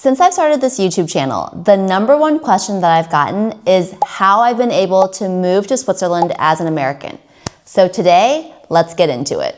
Since I've started this YouTube channel, the number one question that I've gotten is how I've been able to move to Switzerland as an American. So today, let's get into it.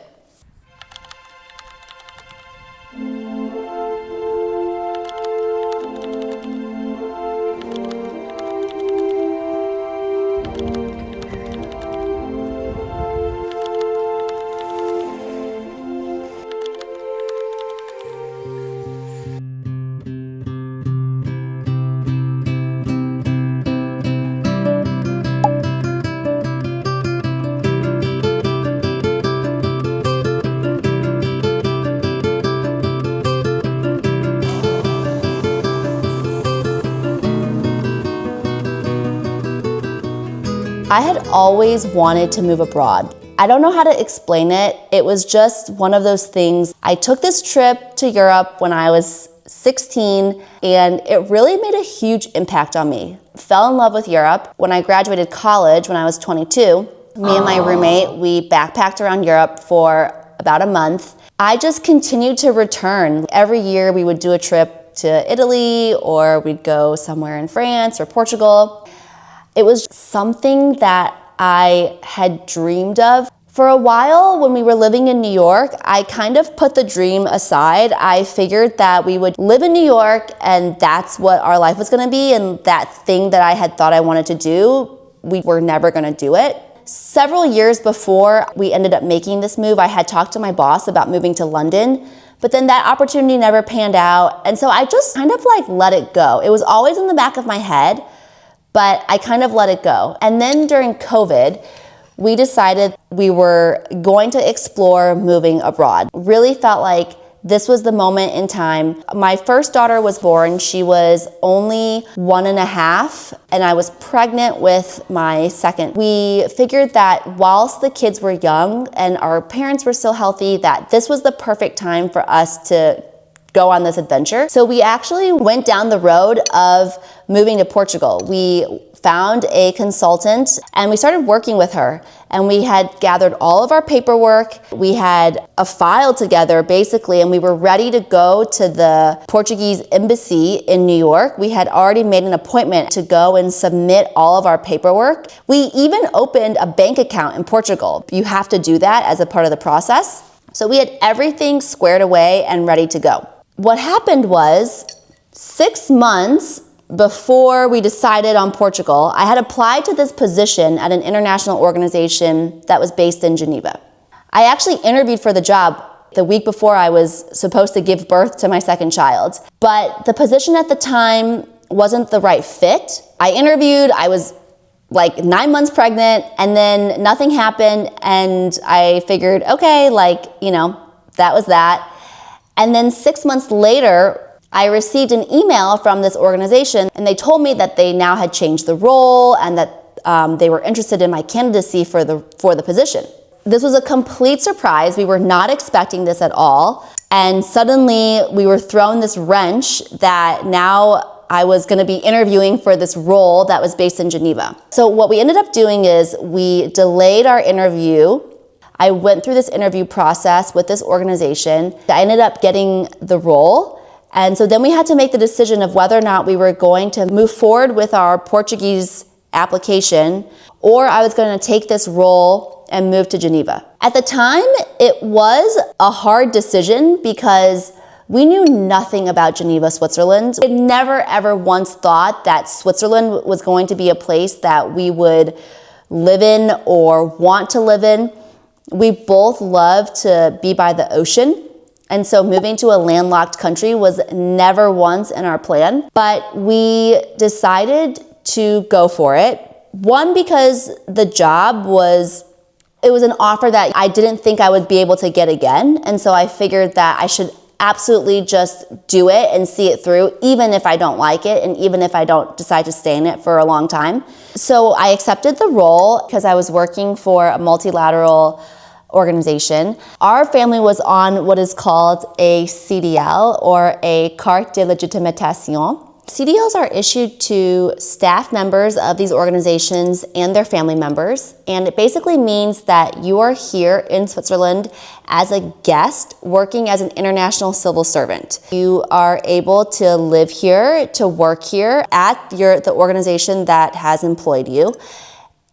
I had always wanted to move abroad. I don't know how to explain it. It was just one of those things. I took this trip to Europe when I was 16, and it really made a huge impact on me. Fell in love with Europe. When I graduated college when I was 22, me and my roommate, we backpacked around Europe for about a month. I just continued to return. Every year we would do a trip to Italy, or we'd go somewhere in France or Portugal. It was something that I had dreamed of. For a while, when we were living in New York, I kind of put the dream aside. I figured that we would live in New York and that's what our life was gonna be, and that thing that I had thought I wanted to do, we were never gonna do it. Several years before we ended up making this move, I had talked to my boss about moving to London, but then that opportunity never panned out, and so I just kind of let it go. It was always in the back of my head, but I kind of let it go. And then during COVID, we decided we were going to explore moving abroad. Really felt like this was the moment in time. My first daughter was born. She was only 1.5, and I was pregnant with my second. We figured that whilst the kids were young and our parents were still healthy, that this was the perfect time for us to go on this adventure. So we actually went down the road of moving to Portugal. We found a consultant and we started working with her, and we had gathered all of our paperwork. We had a file together basically, and we were ready to go to the Portuguese embassy in New York. We had already made an appointment to go and submit all of our paperwork. We even opened a bank account in Portugal. You have to do that as a part of the process. So we had everything squared away and ready to go. What happened was 6 months before we decided on Portugal, I had applied to this position at an international organization that was based in Geneva. I actually interviewed for the job the week before I was supposed to give birth to my second child, but the position at the time wasn't the right fit. I interviewed, I was like 9 months pregnant, and then nothing happened, and I figured, okay, that was that. And then 6 months later, I received an email from this organization, and they told me that they now had changed the role and that they were interested in my candidacy for the position. This was a complete surprise. We were not expecting this at all. And suddenly we were thrown this wrench that now I was gonna be interviewing for this role that was based in Geneva. So what we ended up doing is we delayed our interview. I went through this interview process with this organization. I ended up getting the role. And so then we had to make the decision of whether or not we were going to move forward with our Portuguese application, or I was going to take this role and move to Geneva. At the time, it was a hard decision because we knew nothing about Geneva, Switzerland. I never ever once thought that Switzerland was going to be a place that we would live in or want to live in. We both love to be by the ocean, and so moving to a landlocked country was never once in our plan, but we decided to go for it. One, because the job was an offer that I didn't think I would be able to get again, and so I figured that I should absolutely just do it and see it through, even if I don't like it and even if I don't decide to stay in it for a long time. So I accepted the role because I was working for a multilateral organization. Our family was on what is called a CDL, or a carte de légitimation. CDLs are issued to staff members of these organizations and their family members, and it basically means that you are here in Switzerland as a guest working as an international civil servant. You are able to live here, to work here at the organization that has employed you.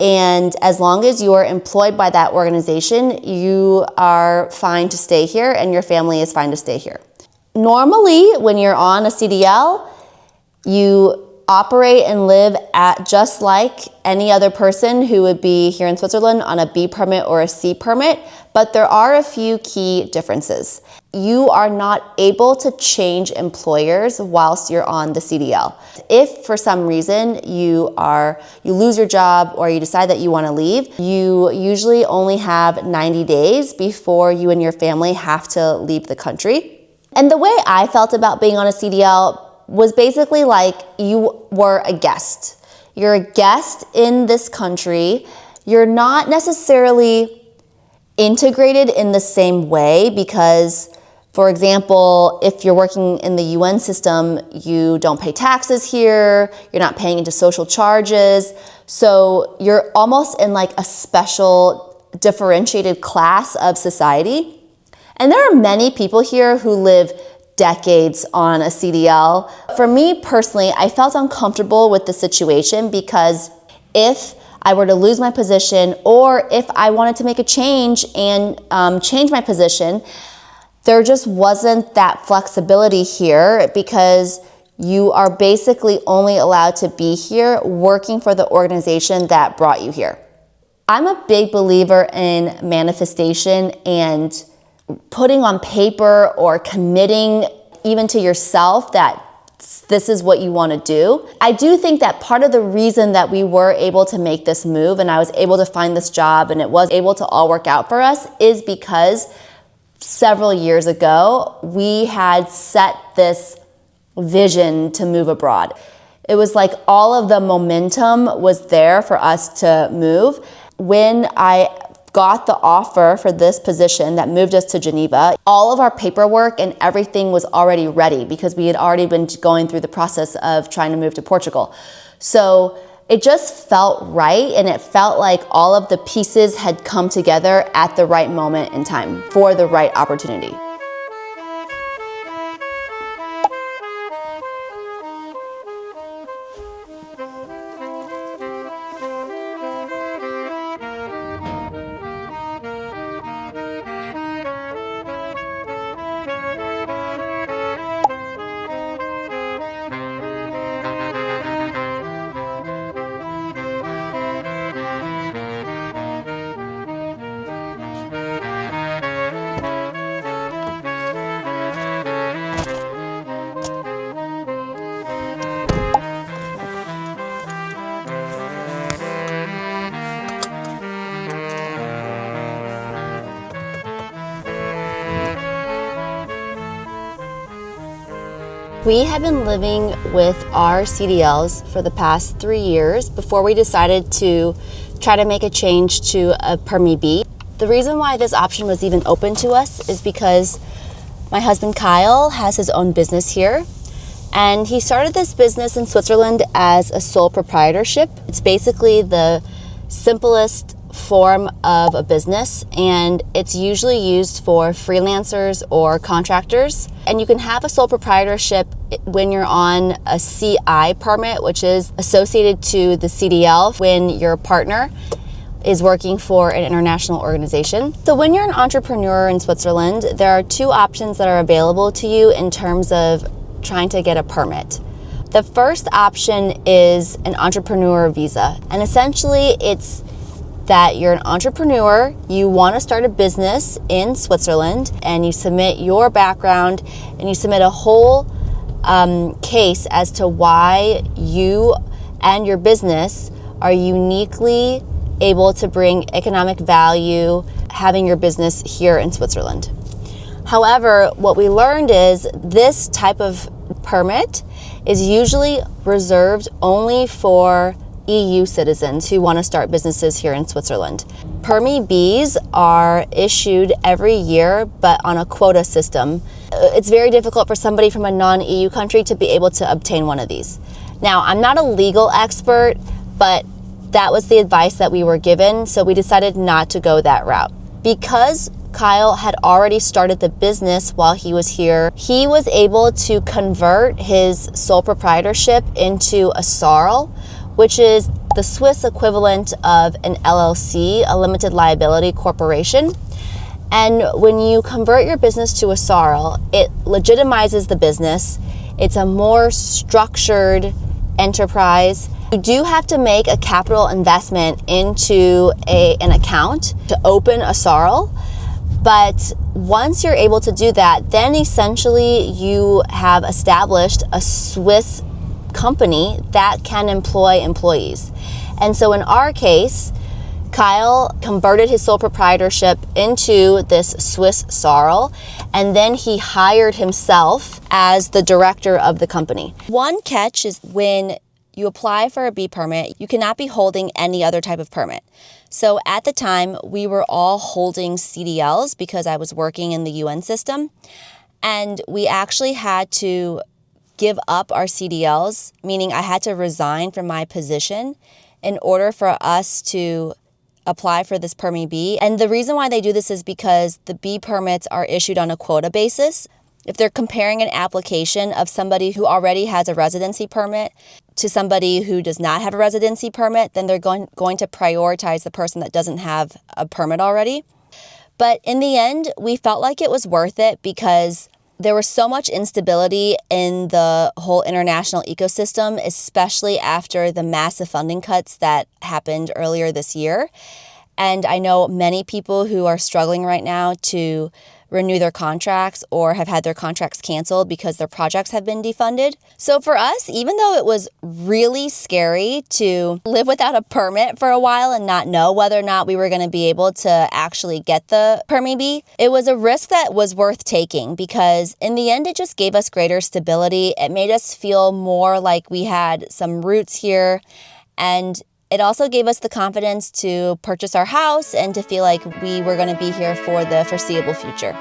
And as long as you are employed by that organization, you are fine to stay here and your family is fine to stay here. Normally, when you're on a CDL, you operate and live at just like any other person who would be here in Switzerland on a B permit or a C permit, but there are a few key differences. You are not able to change employers whilst you're on the CDL. If for some reason you lose your job or you decide that you want to leave, you usually only have 90 days before you and your family have to leave the country. And the way I felt about being on a CDL was basically like you were a guest. You're a guest in this country. You're not necessarily integrated in the same way because, for example, if you're working in the UN system, you don't pay taxes here, you're not paying into social charges, so you're almost in like a special differentiated class of society. And there are many people here who live decades on a CDL. For me personally, I felt uncomfortable with the situation because if I were to lose my position or if I wanted to make a change and change my position, there just wasn't that flexibility here because you are basically only allowed to be here working for the organization that brought you here. I'm a big believer in manifestation and putting on paper or committing even to yourself that this is what you want to do. I do think that part of the reason that we were able to make this move and I was able to find this job and it was able to all work out for us is because several years ago, we had set this vision to move abroad. It was like all of the momentum was there for us to move. When I got the offer for this position that moved us to Geneva, all of our paperwork and everything was already ready because we had already been going through the process of trying to move to Portugal. So it just felt right and it felt like all of the pieces had come together at the right moment in time for the right opportunity. We have been living with our CDLs for the past 3 years before we decided to try to make a change to a Permi B. The reason why this option was even open to us is because my husband Kyle has his own business here, and he started this business in Switzerland as a sole proprietorship. It's basically the simplest form of a business, and it's usually used for freelancers or contractors. And you can have a sole proprietorship when you're on a CI permit, which is associated to the CDL when your partner is working for an international organization. So when you're an entrepreneur in Switzerland, there are two options that are available to you in terms of trying to get a permit. The first option is an entrepreneur visa, and essentially it's that you're an entrepreneur, you want to start a business in Switzerland, and you submit your background and you submit a whole case as to why you and your business are uniquely able to bring economic value having your business here in Switzerland. However, what we learned is this type of permit is usually reserved only for EU citizens who want to start businesses here in Switzerland. Permi Bs are issued every year, but on a quota system. it's very difficult for somebody from a non-EU country to be able to obtain one of these. Now, I'm not a legal expert, but that was the advice that we were given, so we decided not to go that route. Because Kyle had already started the business while he was here, he was able to convert his sole proprietorship into a SARL, which is the Swiss equivalent of an LLC, a limited liability corporation. And when you convert your business to a SARL, it legitimizes the business. It's a more structured enterprise. You do have to make a capital investment into an account to open a SARL. But once you're able to do that, then essentially you have established a Swiss company that can employ employees. And so in our case, Kyle converted his sole proprietorship into this Swiss SARL, and then he hired himself as the director of the company. One catch is when you apply for a B permit, you cannot be holding any other type of permit. So at the time, we were all holding CDLs because I was working in the UN system, and we actually had to give up our CDLs, meaning I had to resign from my position in order for us to apply for this Permit B. And the reason why they do this is because the B permits are issued on a quota basis. If they're comparing an application of somebody who already has a residency permit to somebody who does not have a residency permit, then they're going to prioritize the person that doesn't have a permit already. But in the end, we felt like it was worth it because there was so much instability in the whole international ecosystem, especially after the massive funding cuts that happened earlier this year. And I know many people who are struggling right now to renew their contracts or have had their contracts canceled because their projects have been defunded. So for us, even though it was really scary to live without a permit for a while and not know whether or not we were going to be able to actually get the Permit B, it was a risk that was worth taking because in the end, it just gave us greater stability. It made us feel more like we had some roots here, and it also gave us the confidence to purchase our house and to feel like we were going to be here for the foreseeable future.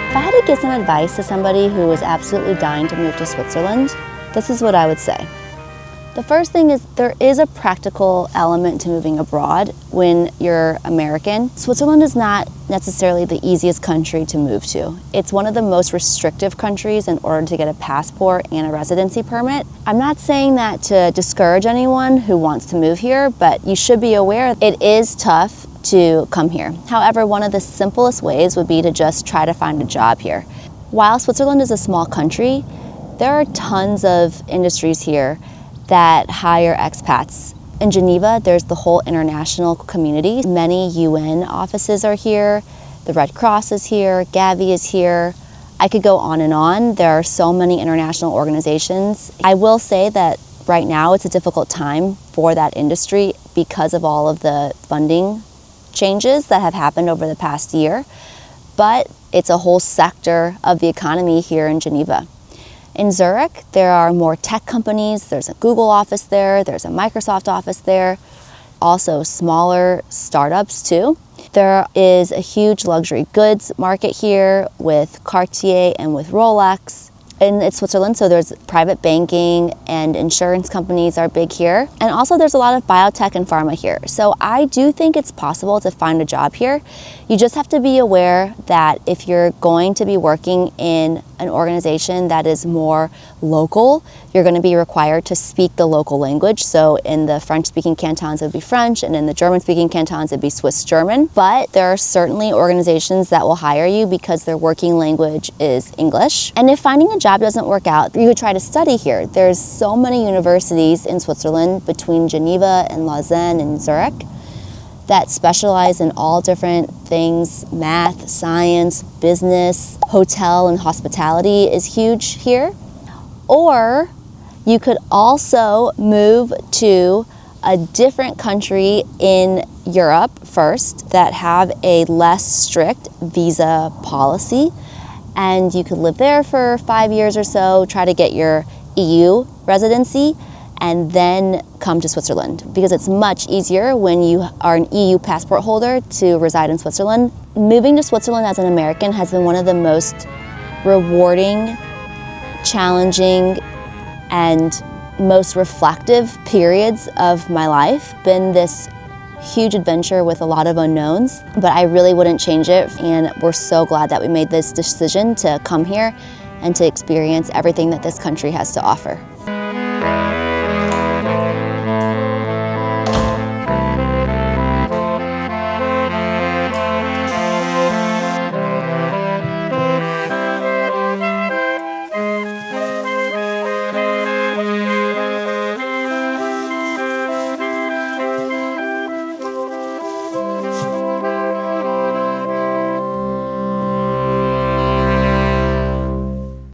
If I had to give some advice to somebody who was absolutely dying to move to Switzerland, this is what I would say. The first thing is there is a practical element to moving abroad when you're American. Switzerland is not necessarily the easiest country to move to. It's one of the most restrictive countries in order to get a passport and a residency permit. I'm not saying that to discourage anyone who wants to move here, but you should be aware it is tough to come here. However, one of the simplest ways would be to just try to find a job here. While Switzerland is a small country, there are tons of industries here that hire expats. In Geneva, there's the whole international community. Many UN offices are here, the Red Cross is here, Gavi is here. I could go on and on. There are so many international organizations. I will say that right now it's a difficult time for that industry because of all of the funding changes that have happened over the past year, but it's a whole sector of the economy here in Geneva. In Zurich, there are more tech companies. There's a Google office there. There's a Microsoft office there. Also smaller startups too. There is a huge luxury goods market here with Cartier and with Rolex. And it's Switzerland, so there's private banking and insurance companies are big here. And also there's a lot of biotech and pharma here. So I do think it's possible to find a job here. You just have to be aware that if you're going to be working in an organization that is more local, you're going to be required to speak the local language. So in the French-speaking cantons, it would be French, and in the German-speaking cantons, it'd be Swiss German. But there are certainly organizations that will hire you because their working language is English. And if finding a job doesn't work out, you could try to study here. There's so many universities in Switzerland between Geneva and Lausanne and Zurich that specialize in all different things, math, science, business, hotel, and hospitality is huge here. Or you could also move to a different country in Europe first that have a less strict visa policy, and you could live there for 5 years or so, try to get your EU residency, and then come to Switzerland, because it's much easier when you are an EU passport holder to reside in Switzerland. Moving to Switzerland as an American has been one of the most rewarding, challenging, and most reflective periods of my life. Been this huge adventure with a lot of unknowns, but I really wouldn't change it, and we're so glad that we made this decision to come here and to experience everything that this country has to offer.